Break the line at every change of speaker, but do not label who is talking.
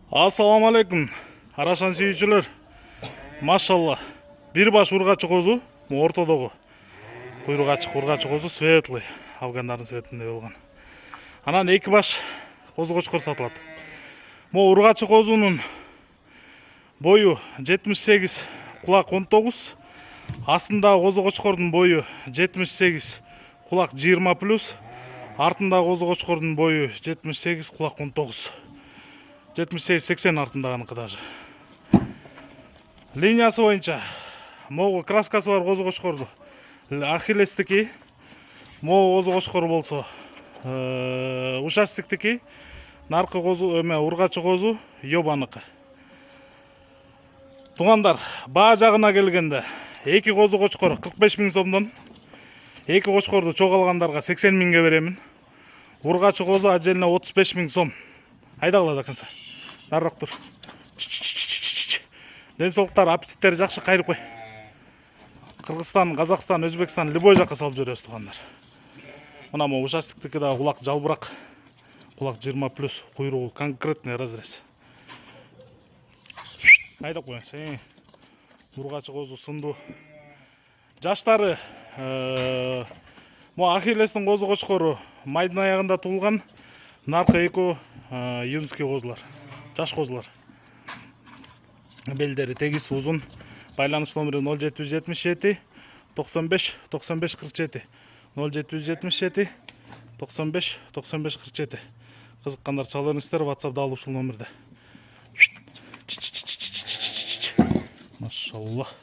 Assalamu алейкум. Арашан сүйүүчүлөр. Машалла. Бир баш ургачы козу, ортодогу. Куйрук ачык ургачы козу светлый. Афгандардын светинде болгон. Анан эки баш козу кочкор сатылат. Мо ургачы козунун бою 78, кулак 19. Астындагы козу кочкордун бою 78, кулак 20+. Артындагы козу кочкордун бою 78, кулак 19. 78-80 артындагыныкы даже. Линиясы боюнча могу краскасы бар козу кочкорду Ахиллестики, могу козу кочкор болсо ушастиктики, наркы козу ургачы козу Йобаныкы. Тугандар, баа жагына келгенде эки козу кочкор 45 000 сомдон, эки кочкорду чогуу алгандарга 80 000ге беремин. Ургачы козу отдельно 35 000 сом. Айдагыла дакынса. Нарык тур. Ден соолуктар, аппетиттери жакшы, кайрып кой. Кыргызстан, Казакстан, Өзбекстан любой жакка салып жүрөбүз тугандар. Мына мо ушастиктики да кулак жалбырак. Кулак 20+, куйругу конкретный разрез. Айдап коюңуз. Ургачы козу сындуу. Жаштары мо Ахиллестин козу кочкору майдын аягында туулган. Наркы эко юнский козулар. Жаш козулар. Белдери тегиз, узун. Байланыш номери 0777 95 95 47. 0777 95 95 47. Кызыккандар чала бериңиздер, WhatsApp дал ушул номерде. Машаллах.